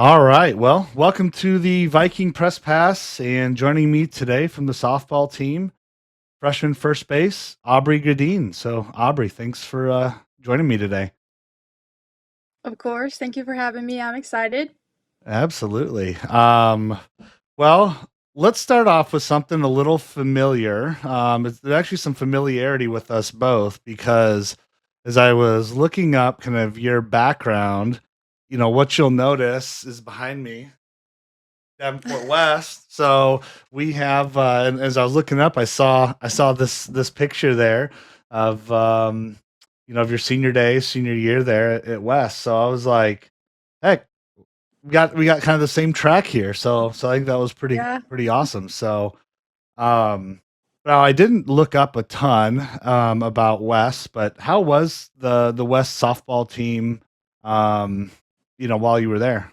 All right. Well, welcome to the Viking Press Pass, and joining me today from the softball team, freshman first base, Aubrey Gradin. So, Aubrey, thanks for joining me today. Of course. Thank you for having me. I'm excited. Absolutely. Well, let's start off with something a little familiar. There's actually some familiarity with us both because as I was looking up kind of your background, what you'll notice is behind me Davenport West. So we have, and as I was looking up, I saw this picture there of of your senior day, senior year there at West. So I was like, heck, we got kind of the same track here. So I think that was pretty Yeah. pretty awesome. So um, now I didn't look up a ton about West, but how was the West softball team? Um, while you were there.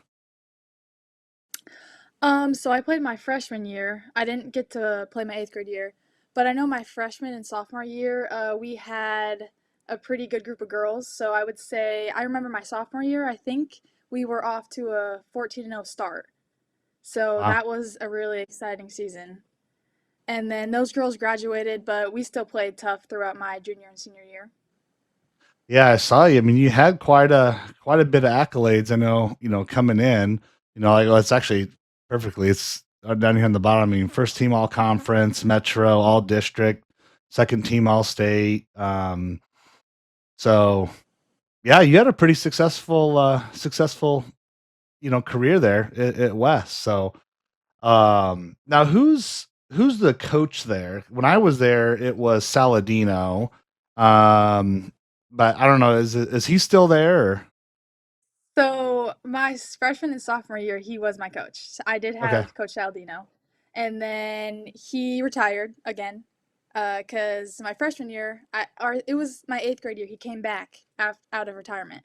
So I played my freshman year. I didn't get to play my eighth grade year, but I know my freshman and sophomore year, we had a pretty good group of girls. So I would say I remember my sophomore year, I think we were off to a 14-0 start. So Wow. that was a really exciting season. And then those girls graduated, but we still played tough throughout my junior and senior year. Yeah, I saw you. I mean, you had quite a bit of accolades. I know, coming in. Like well, it's actually perfectly. It's down here on the bottom. I mean, first team all conference, Metro, all district, second team all state. So yeah, you had a pretty successful career there at West. So now who's the coach there? When I was there, it was Saladino. Um, but I don't know, is he still there? Or? So my freshman and sophomore year, he was my coach. So I did Okay. have Coach Aldino, and then he retired again. Cause my freshman year, it was my eighth grade year. He came back out of retirement.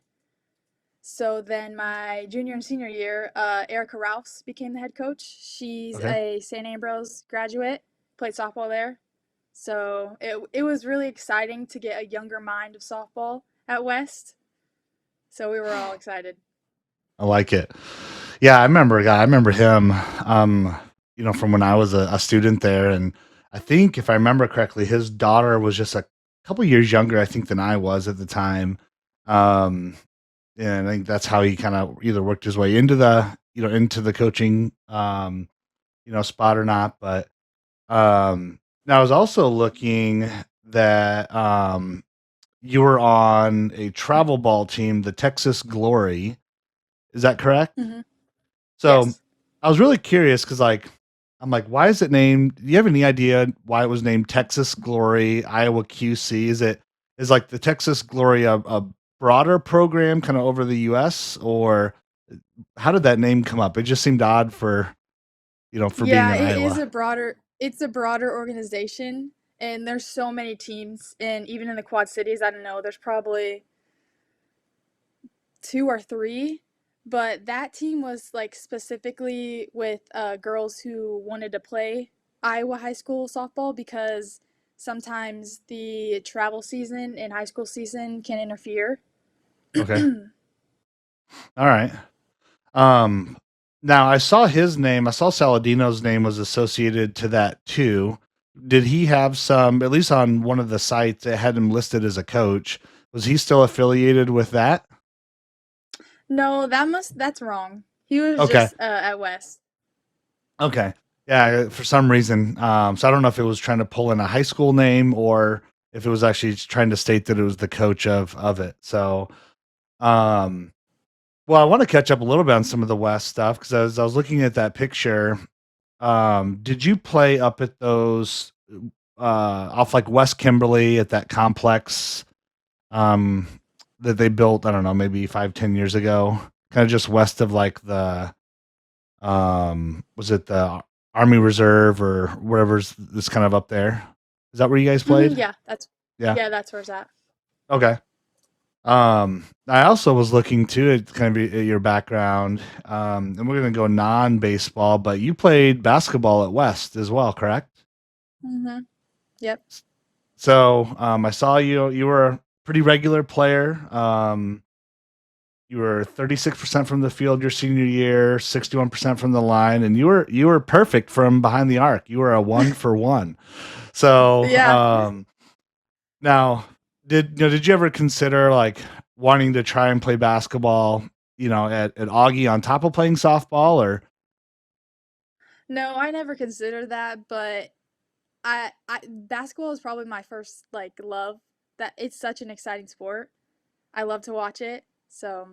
So then my junior and senior year, Erica Rouse became the head coach. She's Okay. a St. Ambrose graduate, played softball there. So it was really exciting to get a younger mind of softball at West. So we were all excited. I like it. Yeah, I remember a guy. I remember him, from when I was a student there. And I think if I remember correctly, his daughter was just a couple years younger, I think, than I was at the time. Um, and I think that's how he kind of either worked his way into the coaching, spot or not. But now I was also looking that you were on a travel ball team, the Texas Glory. Is that correct? Hmm. So Yes. I was really curious because, like, I'm like, why is it named? Do you have any idea why it was named Texas Glory Iowa QC? Is like the Texas Glory a broader program kind of over the U.S. or how did that name come up? It just seemed odd for being Yeah, in it is Iowa. it's a broader organization and there's so many teams and even in the Quad Cities, I don't know, there's probably two or three, but that team was like specifically with girls who wanted to play Iowa high school softball because sometimes the travel season and high school season can interfere. Okay, all right. Um, Now I saw his name. I saw Saladino's name was associated to that too. Did he have some? At least on one of the sites, it had him listed as a coach. Was he still affiliated with that? No, that's wrong. He was Okay. just at West. Okay. Yeah. For some reason, so I don't know if it was trying to pull in a high school name or if it was actually trying to state that it was the coach of it. So, um, well, I want to catch up a little bit on some of the West stuff because I was looking at that picture. Did you play up at those off like West Kimberly at that complex um that they built, I don't know, maybe 5-10 years ago? Kind of just west of like the was it the Army Reserve or wherever's this kind of up there? Is that where you guys played? Yeah, Yeah. that's where it's at. Okay. I also was looking too at kind of your background. And we're gonna go non-baseball, but you played basketball at West as well, correct? Mhm. Yep. So I saw you were a pretty regular player. you were 36% from the field your senior year, 61% from the line, and you were perfect from behind the arc. You were a 1 for 1. So, Yeah. now did you ever consider like wanting to try and play basketball, at Augie on top of playing softball or No, I never considered that, but I basketball is probably my first like love. That it's such an exciting sport. I love to watch it. So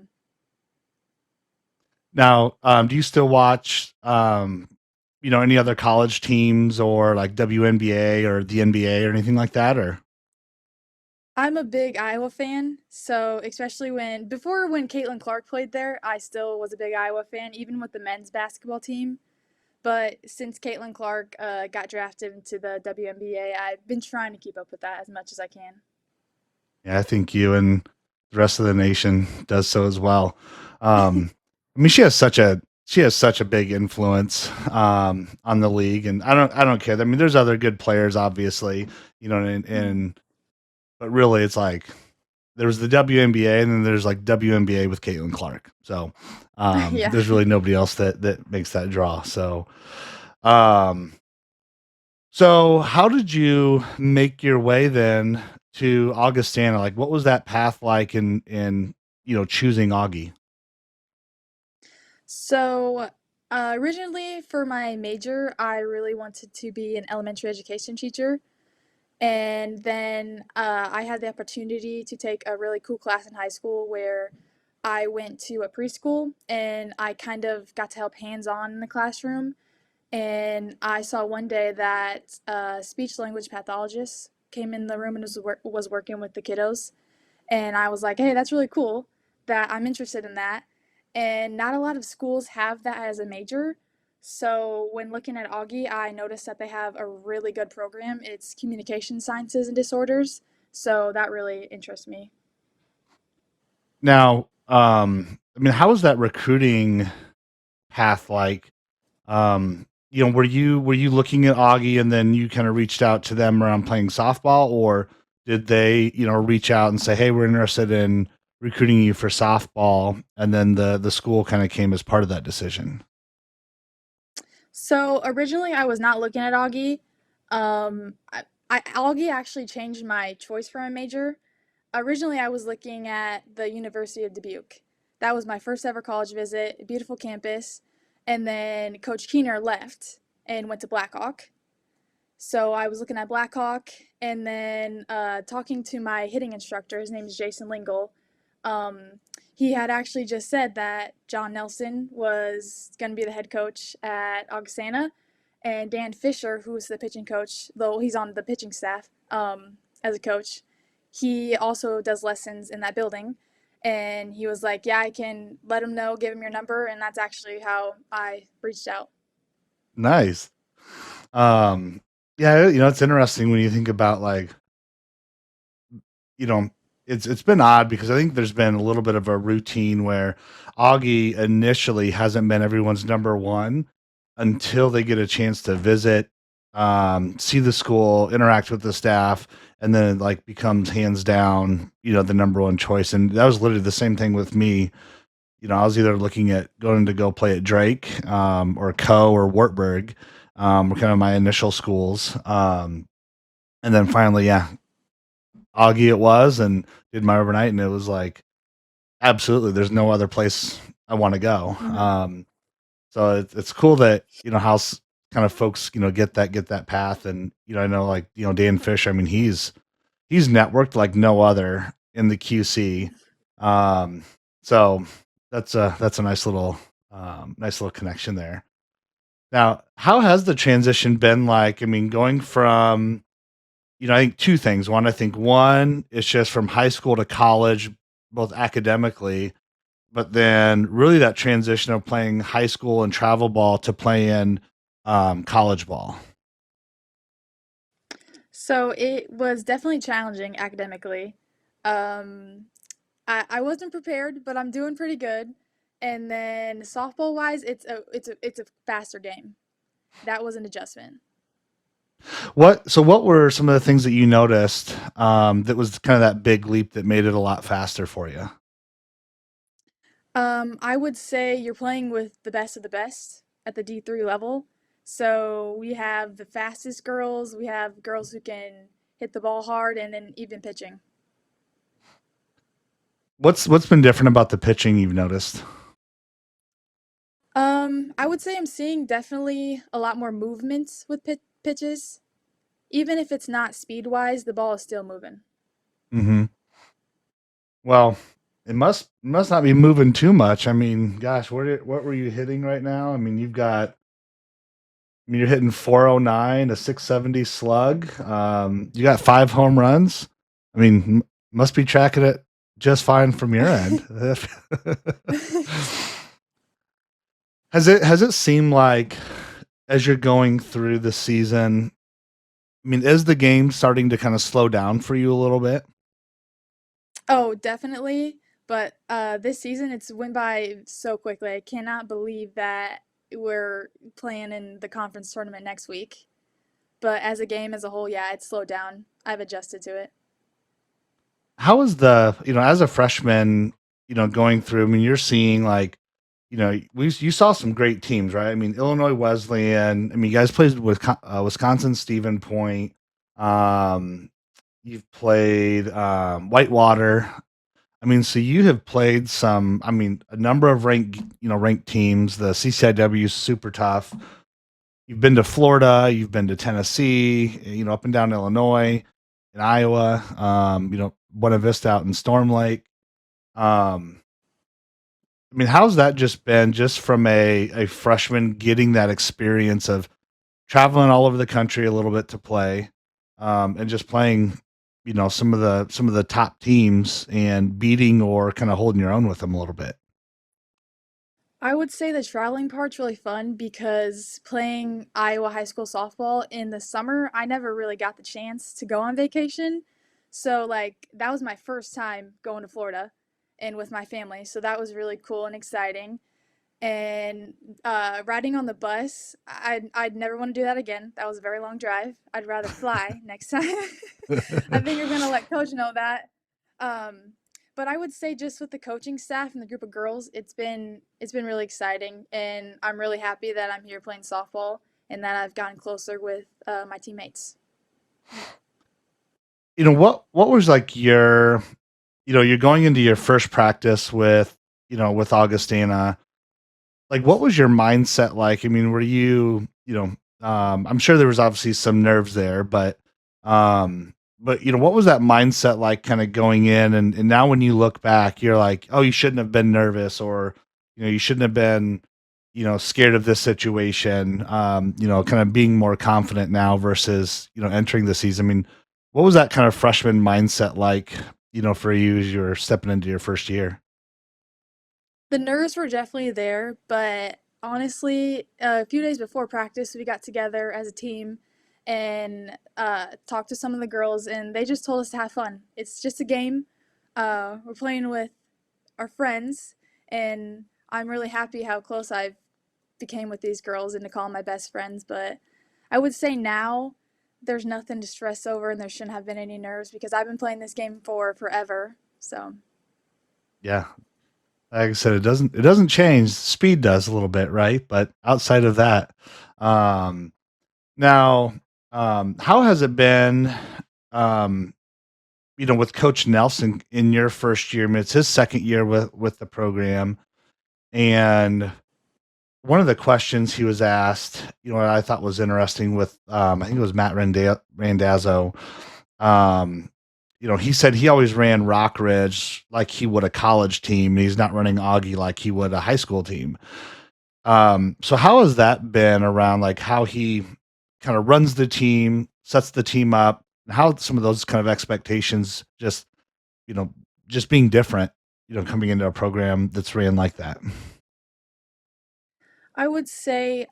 now, do you still watch any other college teams or like WNBA or the NBA or anything like that or I'm a big Iowa fan. So especially when Caitlin Clark played there, I still was a big Iowa fan, even with the men's basketball team. But since Caitlin Clark got drafted into the WNBA, I've been trying to keep up with that as much as I can. Yeah, I think you and the rest of the nation does so as well. I mean, she has such a big influence on the league, and I don't care. I mean, there's other good players, obviously, Mhm. and but really, it's like there was the WNBA, and then there's like WNBA with Caitlin Clark. So Yeah. there's really nobody else that makes that draw. Um, so how did you make your way then to Augustana? Like, what was that path like in choosing Augie? So, originally for my major, I really wanted to be an elementary education teacher. And then I had the opportunity to take a really cool class in high school where I went to a preschool and I kind of got to help hands on in the classroom. And I saw one day that a speech language pathologist came in the room and was working with the kiddos. And I was like, hey, that's really cool that I'm interested in that. And not a lot of schools have that as a major. So when looking at Augie, I noticed that they have a really good program. It's communication sciences and disorders. So that really interests me. Now, I mean, how was that recruiting path like? Were you looking at Augie and then you kind of reached out to them around playing softball, or did they, reach out and say, "Hey, we're interested in recruiting you for softball," and then the school kind of came as part of that decision? So originally I was not looking at Augie. Augie actually changed my choice for my major. Originally, I was looking at the University of Dubuque. That was my first ever college visit, beautiful campus. And then Coach Keener left and went to Blackhawk. So I was looking at Blackhawk and then talking to my hitting instructor. His name is Jason Lingle. Um, he had actually just said that John Nelson was going to be the head coach at Augustana, and Dan Fisher, who's the pitching coach, though he's on the pitching staff as a coach, he also does lessons in that building. And he was like, "Yeah, I can let him know, give him your number," and that's actually how I reached out. Nice. Um, yeah, it's interesting when you think about like, you know, it's been odd because I think there's been a little bit of a routine where Augie initially hasn't been everyone's number one until they get a chance to visit, see the school, interact with the staff, and then it like becomes hands down, the number one choice. And that was literally the same thing with me. I was either looking at going to go play at Drake, or Co or Wartburg, were kind of my initial schools. And then finally, yeah, Augie it was, and did my overnight, and it was like, absolutely, there's no other place I want to go. Mm-hmm. So it's cool that how kind of folks get that path, and I know like Dan Fish. I mean, he's networked like no other in the QC. Um, so that's a nice little connection there. Now, how has the transition been like? I mean, going from I think two things. One, I think one is just from high school to college, both academically, but then really that transition of playing high school and travel ball to playing college ball. So it was definitely challenging academically. Um, I wasn't prepared, but I'm doing pretty good. And then softball wise, it's a faster game. That was an adjustment. What were some of the things that you noticed that was kind of that big leap that made it a lot faster for you? I would say you're playing with the best of the best at the D3 level. So we have the fastest girls, we have girls who can hit the ball hard, and then even pitching. What's been different about the pitching you've noticed? I would say I'm seeing definitely a lot more movement with pitches. Even if it's not speed wise, the ball is still moving. Hmm. Well, it must not be moving too much. I mean, gosh, what were you hitting right now? I mean, you're hitting 409, a 670 slug. You got 5 home runs. I mean, must be tracking it just fine from your end. Has it seemed like as you're going through the season, I mean, is the game starting to kind of slow down for you a little bit? Oh, definitely. But this season, it's went by so quickly. I cannot believe that we're playing in the conference tournament next week. But as a game as a whole, yeah, it's slowed down. I've adjusted to it. How is as a freshman, going through, I mean, you're seeing like, you saw some great teams, right? I mean, Illinois Wesleyan, I mean, you guys played with Wisconsin Stephen Point. Um, you've played Whitewater. I mean, so you have played I mean, a number of ranked teams. The CCIW is super tough. You've been to Florida, you've been to Tennessee, up and down Illinois, in Iowa, Buena Vista out in Storm Lake. Um, I mean, how's that just been just from a freshman getting that experience of traveling all over the country a little bit to play, and just playing, some of the top teams and beating or kind of holding your own with them a little bit. I would say the traveling part's really fun because playing Iowa high school softball in the summer, I never really got the chance to go on vacation. So, like, that was my first time going to Florida and with my family. So, that was really cool and exciting. And riding on the bus, I'd never want to do that again. That was a very long drive. I'd rather fly next time. I think you're gonna let coach know that. Um, but I would say just with the coaching staff and the group of girls, it's been really exciting, and I'm really happy that I'm here playing softball and that I've gotten closer with my teammates. What was like you're going into your first practice with Augustana. Like, what was your mindset like? I mean, were I'm sure there was obviously some nerves there, but what was that mindset like kind of going in? And now when you look back, you're like, oh, you shouldn't have been nervous, or, you shouldn't have been, scared of this situation, kind of being more confident now versus, entering the season. I mean, what was that kind of freshman mindset like, for you as you're stepping into your first year? The nerves were definitely there, but honestly, a few days before practice, we got together as a team and talked to some of the girls, and they just told us to have fun. It's just a game. We're playing with our friends, and I'm really happy how close I became with these girls and to call them my best friends. But I would say now there's nothing to stress over, and there shouldn't have been any nerves because I've been playing this game for forever. So. Yeah. Like I said, it doesn't change. Speed does a little bit, right? But outside of that, um, now, how has it been, um, with Coach Nelson in your first year? I mean, it's his second year with the program, and one of the questions he was asked, what I thought was interesting with, I think it was Matt Randazzo. Um, he said he always ran Rock Ridge like he would a college team. And he's not running Augie like he would a high school team. So how has that been around, like how he kind of runs the team, sets the team up, and how some of those kind of expectations you know, just being different, coming into a program that's ran like that. I would say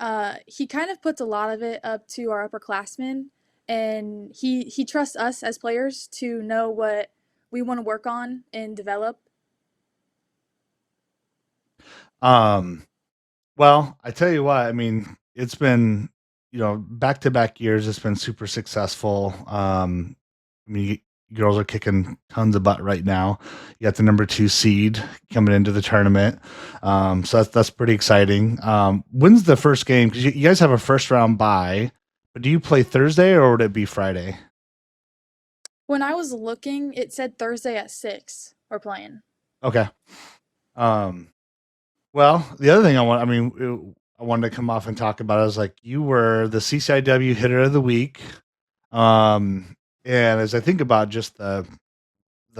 he kind of puts a lot of it up to our upperclassmen, and he trusts us as players to know what we want to work on and develop. Um, well, I tell you what, I mean, it's been, back to back years, it's been super successful. I mean, girls are kicking tons of butt right now. You got the number 2 seed coming into the tournament. So that's pretty exciting. When's the first game? Because you guys have a first round bye, but do you play Thursday or would it be Friday? When I was looking, it said Thursday at 6 we're playing. Okay. Um, well, the other thing I wanted to come off and talk about is like you were the CCIW Hitter of the Week. Um, and as I think about just the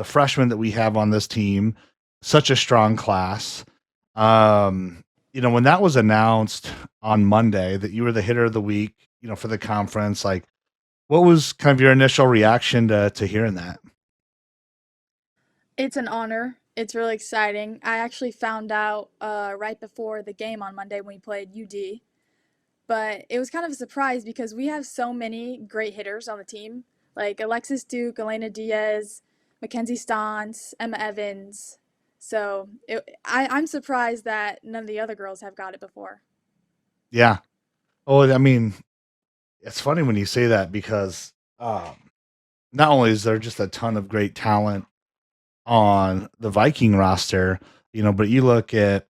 freshmen that we have on this team, such a strong class. Um, when that was announced on Monday that you were the hitter of the week, for the conference, like what was kind of your initial reaction to hearing that? It's an honor. It's really exciting. I actually found out right before the game on Monday when we played UD, but it was kind of a surprise because we have so many great hitters on the team, like Alexis Duke, Elena Diaz, Mackenzie Stantz, Emma Evans. So I'm surprised that none of the other girls have got it before. Yeah. Oh, I mean, it's funny when you say that because not only is there just a ton of great talent on the Viking roster, but you look at,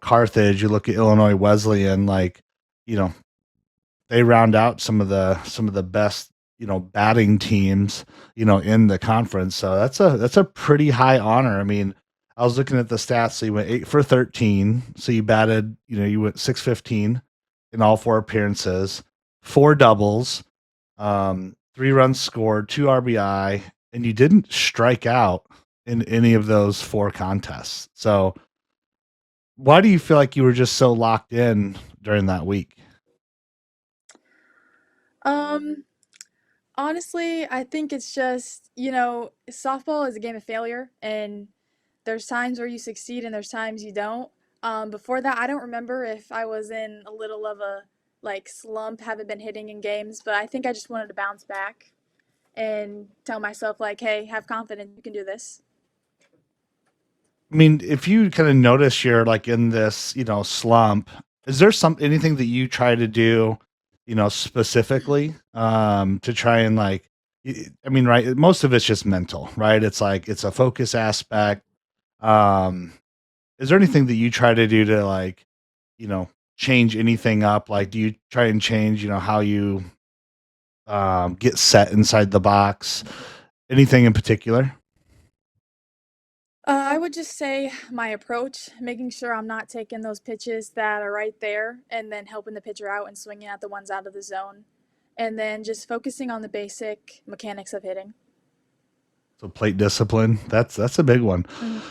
Carthage, you look at Illinois Wesleyan, like, you know, they round out some of the best, batting teams, in the conference. So that's a pretty high honor. I mean, I was looking at the stats. So you went 8 for 13. So you batted, you went 615 in all 4 appearances, 4 doubles, 3 runs scored, 2 RBI, and you didn't strike out in any of those 4 contests. So why do you feel like you were just so locked in during that week? Um, Honestly, I think it's just, softball is a game of failure, and there's times where you succeed and there's times you don't. Before that, I don't remember if I was in a little of a like slump, haven't been hitting in games, but I think I just wanted to bounce back and tell myself like, hey, have confidence, you can do this. I mean, if you kind of notice you're like in this, slump, is there anything that you try to do, specifically, to try and like, I mean, right? Most of it's just mental, right? It's like it's a focus aspect. Um, is there anything that you try to do to like, you know, change anything up? Like, do you try and change, how you get set inside the box? Anything in particular? I would just say my approach, making sure I'm not taking those pitches that are right there and then helping the pitcher out and swinging at the ones out of the zone. And then just focusing on the basic mechanics of hitting. So plate discipline, that's a big one. Mhm.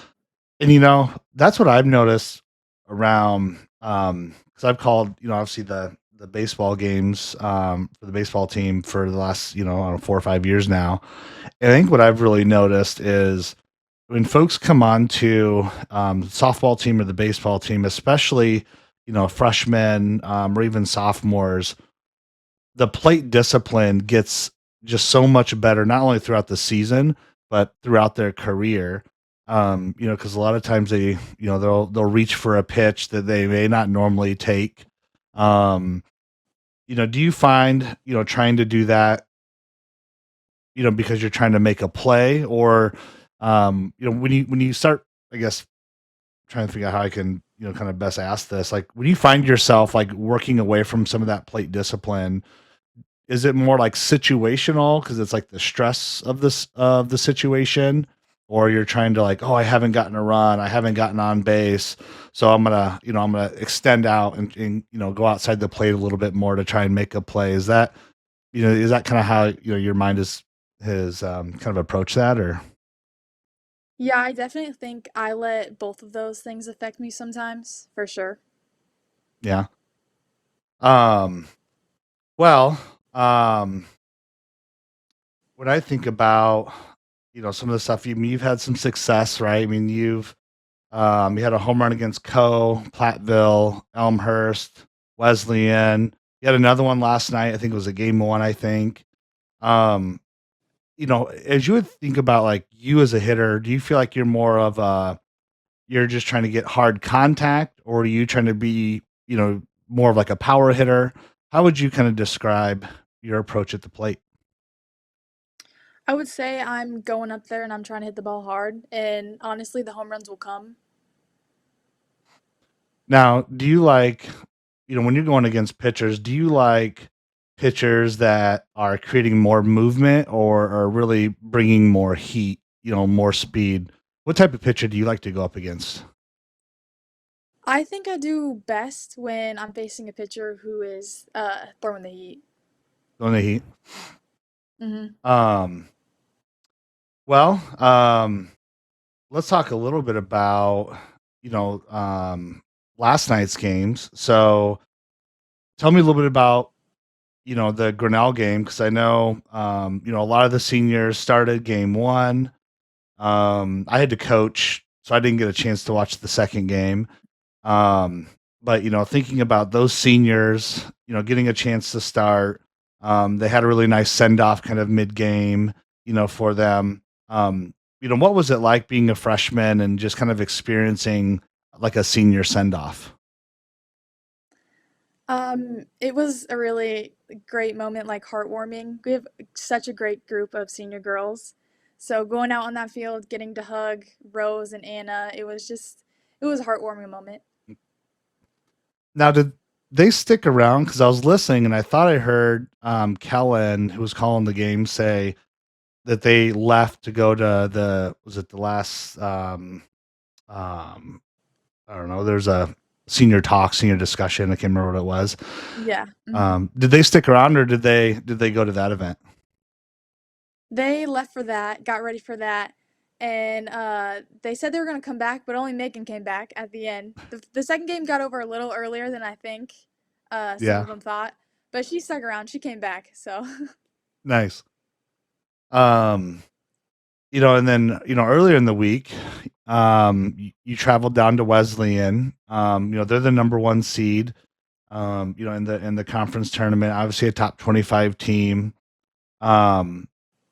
And that's what I've noticed around because I've called, obviously the baseball games for the baseball team for the last, I don't know, 4 or 5 years now. And I think what I've really noticed is when folks come on to softball team or the baseball team, especially, freshmen or even sophomores, the plate discipline gets just so much better, not only throughout the season, but throughout their career. Because a lot of times they'll reach for a pitch that they may not normally take. Um, do you find, trying to do that, because you're trying to make a play or when you start, I guess trying to figure out how I can, kind of best ask this, like when you find yourself like working away from some of that plate discipline, is it more like situational because it's like the stress of the situation, or you're trying to like, oh, I haven't gotten a run, I haven't gotten on base, so I'm gonna extend out and go outside the plate a little bit more to try and make a play? Is that kind of how your mind has kind of approached that, or Yeah, I definitely think I let both of those things affect me sometimes, for sure. yeah? Um, well, um, when I think about some of the stuff you've had some success, right? I mean, you had a home run against Platteville, Elmhurst, Wesleyan. You had another one last night. I think it was a game one. I think. Um, as you would think about like you as a hitter, do you feel like you're more of a you're just trying to get hard contact, or are you trying to be more of like a power hitter? How would you kind of describe your approach at the plate? I would say I'm going up there and I'm trying to hit the ball hard, and honestly, the home runs will come. Now, do you like, when you're going against pitchers, do you like pitchers that are creating more movement or are really bringing more heat, more speed? What type of pitcher do you like to go up against? I think I do best when I'm facing a pitcher who is throwing the heat. On the heat? Hmm. Um, well, let's talk a little bit about, you know, um, last night's games. So tell me a little bit about, the Grinnell game, because I know, a lot of the seniors started game one. I had to coach, so I didn't get a chance to watch the second game. Um, but thinking about those seniors, getting a chance to start, they had a really nice send off kind of mid game, for them. What was it like being a freshman and just kind of experiencing like a senior send off? It was a really great moment, like heartwarming. We have such a great group of senior girls. So going out on that field, getting to hug Rose and Anna, it was a heartwarming moment. Now, did they stick around? Because I was listening and I thought I heard Kellen, who was calling the game, say that they left to go to was it the last um I don't know, there's a senior discussion. I can't remember what it was. Yeah. Hmm. Did they stick around or did they go to that event? They left for that, got ready for that, and they said they were gonna come back, but only Megan came back at the end. The second game got over a little earlier than I think some Yeah. of them thought, but she stuck around. She came back, so. Nice. Um, and then, earlier in the week, you traveled down to Wesleyan. They're the number one seed, in the conference tournament, obviously a top 25 team. Um,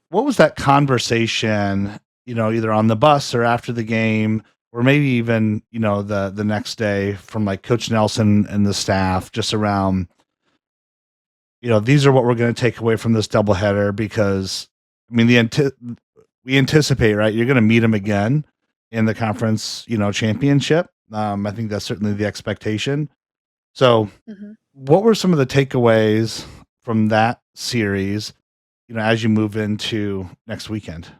what was that conversation, either on the bus or after the game, or maybe even, the next day from like Coach Nelson and the staff just around, these are what we're going to take away from this doubleheader because I mean we anticipate, right? You're going to meet them again in the conference, championship. I think that's certainly the expectation. So, Mhm. what were some of the takeaways from that series, as you move into next weekend?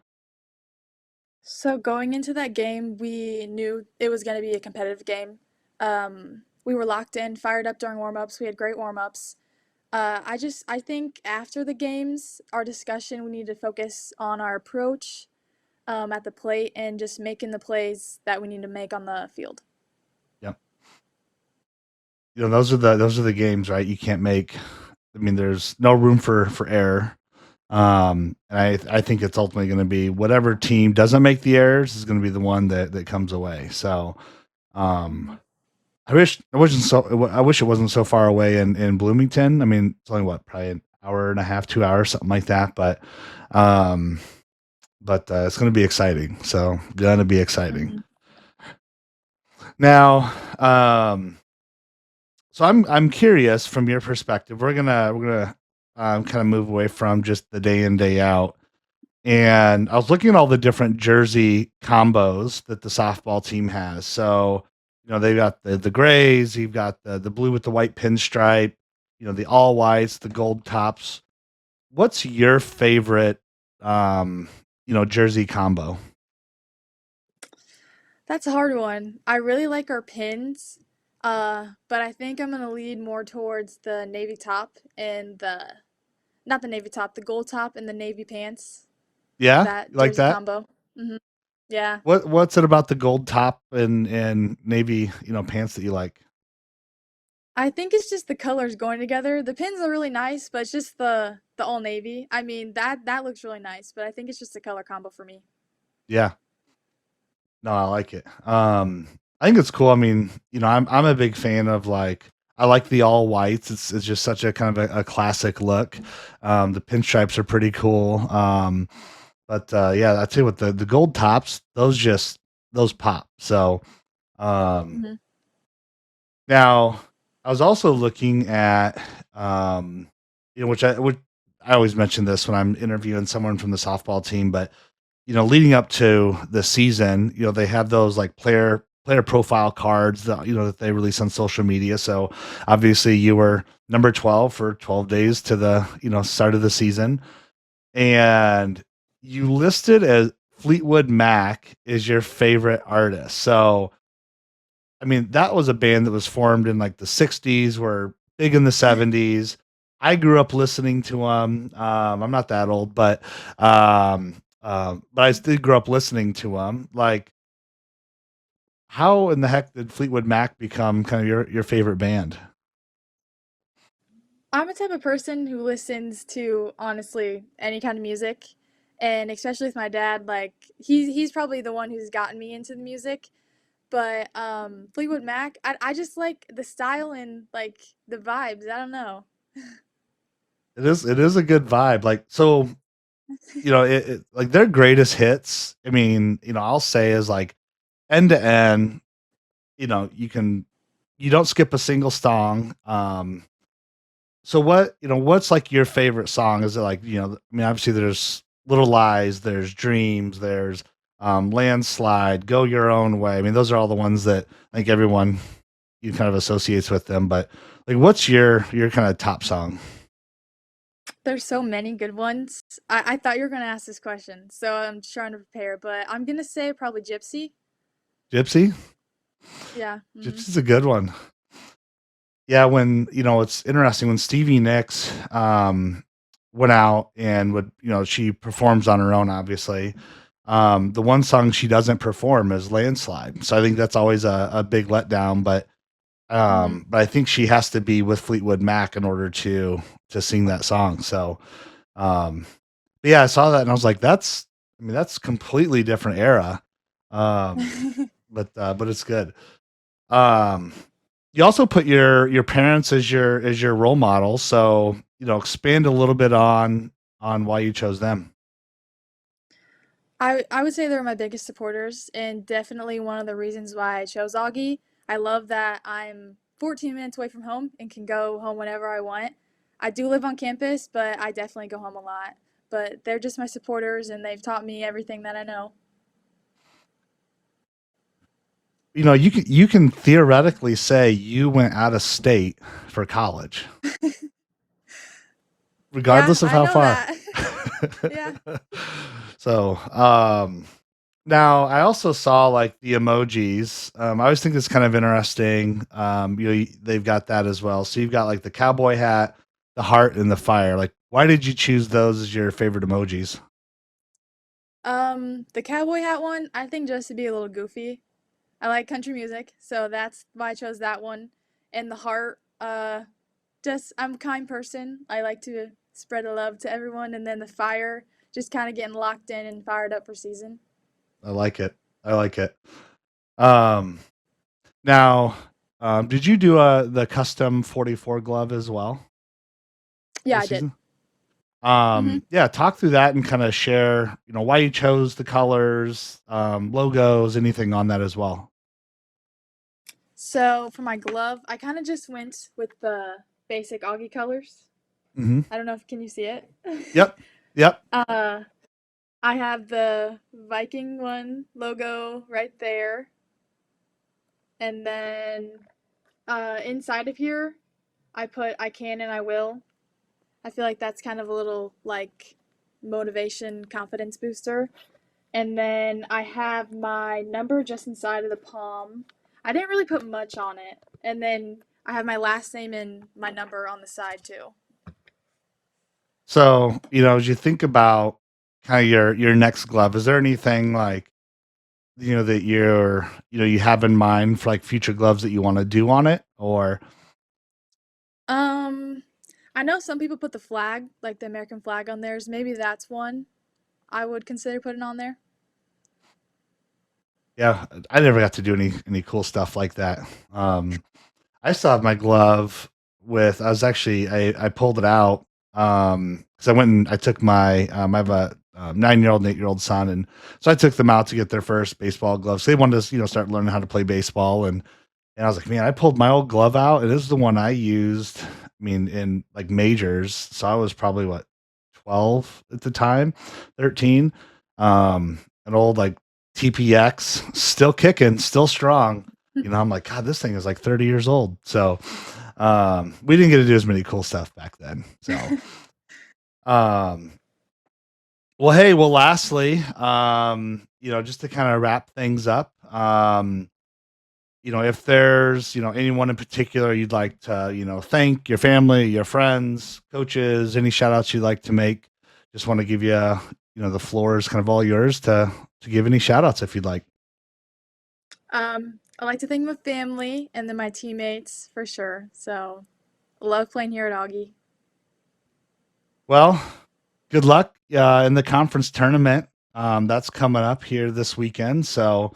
So going into that game, we knew it was going to be a competitive game. We were locked in, fired up during warm-ups. We had great warm-ups. I think after the games, our discussion, we need to focus on our approach at the plate and just making the plays that we need to make on the field. Yep. Those are the games, right? You can't make. I mean, there's no room for error. And I think it's ultimately going to be whatever team doesn't make the errors is going to be the one that comes away. So, um, Hmm. I wish it wasn't so far away in Bloomington. I mean, it's only what, probably an hour and a half, 2 hours, something like that. Um, but it's going to be exciting. So, going to be exciting. Hmm. Now, so I'm curious from your perspective. We're gonna kind of move away from just the day in day out. And I was looking at all the different jersey combos that the softball team has. So, they've got the grays, you've got the blue with the white pinstripe, the all whites, the gold tops. What's your favorite jersey combo? That's a hard one. I really like our pins, but I think I'm gonna lead more towards the navy top and the not the navy top, the gold top and the navy pants. Yeah, That you like jersey that? combo. Hmm. Yeah. What's it about the gold top and navy, pants that you like? I think it's just the colors going together. The pins are really nice, but it's just the all navy. I mean, that looks really nice, but I think it's just the color combo for me. Yeah. No, I like it. I think it's cool. I mean, I'm a big fan of like I like the all whites. It's just such a kind of a classic look. The pinstripes are pretty cool. But yeah, I tell you what, the gold tops, those pop. So um Hmm. now I was also looking at um which I always mention this when I'm interviewing someone from the softball team, but leading up to the season, they have those like player profile cards that that they release on social media. So obviously you were number 12 for 12 days to the start of the season, and you listed as Fleetwood Mac is your favorite artist. So I mean, that was a band that was formed in like the 60s, were big in the 70s. I grew up listening to them. I'm not that old, but I still grew up listening to them. Like, how in the heck did Fleetwood Mac become kind of your favorite band? I'm a type of person who listens to honestly any kind of music, and especially with my dad, like he's probably the one who's gotten me into the music. But Fleetwood Mac, I just like the style and like the vibes. I don't know. It is a good vibe. Like, so like their greatest hits. I mean, I'll say is like end to end. You don't skip a single song. So what's like your favorite song? Is it like, I mean, obviously there's Little Lies, there's Dreams, there's Landslide, Go Your Own Way. I mean, those are all the ones that I think everyone you kind of associates with them. But like, what's your kind of top song? There's so many good ones. I thought you were gonna ask this question, so I'm trying to prepare. But I'm gonna say probably Gypsy. Gypsy? Yeah. Gypsy's a good one. Yeah, when it's interesting when Stevie Nicks went out and would she performs on her own, obviously. The one song she doesn't perform is Landslide. So I think that's always a big letdown, Mhm. but I think she has to be with Fleetwood Mac in order to sing that song. So um but yeah, I saw that and I was like, that's completely different era. Um but it's good. Um you also put your parents as your role model, so expand a little bit on why you chose them. I would say they're my biggest supporters and definitely one of the reasons why I chose Augie. I love that I'm 14 minutes away from home and can go home whenever I want. I do live on campus, but I definitely go home a lot. But they're just my supporters and they've taught me everything that I know. You can theoretically say you went out of state for college, Yeah, regardless of I how know far. that. Yeah. So, now I also saw like the emojis. I always think it's kind of interesting. They've got that as well. So you've got like the cowboy hat, the heart, and the fire. Like, why did you choose those as your favorite emojis? The cowboy hat one, I think just to be a little goofy. I like country music, so that's why I chose that one. And the heart, just I'm a kind person. I like to spread the love to everyone, and then the fire, just kind of getting locked in and fired up for season. I like it. I like it. Um, now, did you do the custom 44 glove as well Yeah, this I did. season? Hmm. Yeah, talk through that and kind of share, why you chose the colors, logos, anything on that as well. So for my glove, I kind of just went with the basic Augie colors. Hmm. I don't know if can you see it. Yep. Yep. uh, I have the Viking one logo right there, and then inside of here, I put I can and I will. I feel like that's kind of a little like motivation, confidence booster. And then I have my number just inside of the palm. I didn't really put much on it. And then I have my last name and my number on the side too. So, as you think about kind of your next glove, is there anything like, that you have in mind for like future gloves that you want to do on it? Or Um, I know some people put the flag, like the American flag on theirs. Maybe that's one I would consider putting on there. yeah, I never got to do any cool stuff like that. I still have my glove with. I was actually I pulled it out because I went and I took my I have a 9-year-old and 8-year-old son, and so I took them out to get their first baseball gloves. They wanted to start learning how to play baseball, and I was like, man, I pulled my old glove out, and this is the one I used. I mean, in like majors, so I was probably what 12 at the time, 13. An old like TPX, still kicking, still strong. I'm like, God, this thing is like 30 years old. So we didn't get to do as many cool stuff back then. So um well, hey, well, lastly, just to kind of wrap things up, if there's, anyone in particular you'd like to, thank, your family, your friends, coaches, any shout outs you'd like to make, just want to give you, the floor is kind of all yours to give any shout outs if you'd like. I like to thank my family and then my teammates for sure. So, love playing here at Augie. Well, good luck in the conference tournament. That's coming up here this weekend. So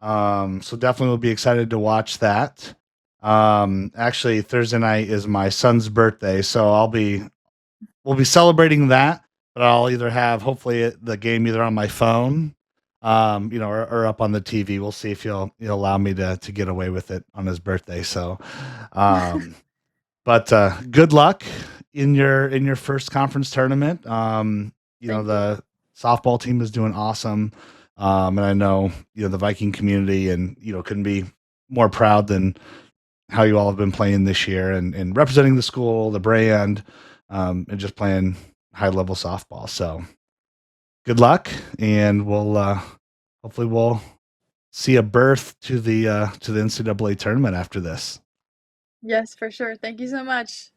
definitely will be excited to watch that. Actually Thursday night is my son's birthday, so we'll be celebrating that, but I'll either have hopefully the game either on my phone, or up on the TV. We'll see if you'll allow me to get away with it on his birthday. So, but good luck in your first conference tournament. Thank you. The softball team is doing awesome. And I know, the Viking community and, couldn't be more proud than how you all have been playing this year and representing the school, the brand, and just playing high level softball. So good luck. And hopefully we'll see a berth to the NCAA tournament after this. Yes, for sure. Thank you so much.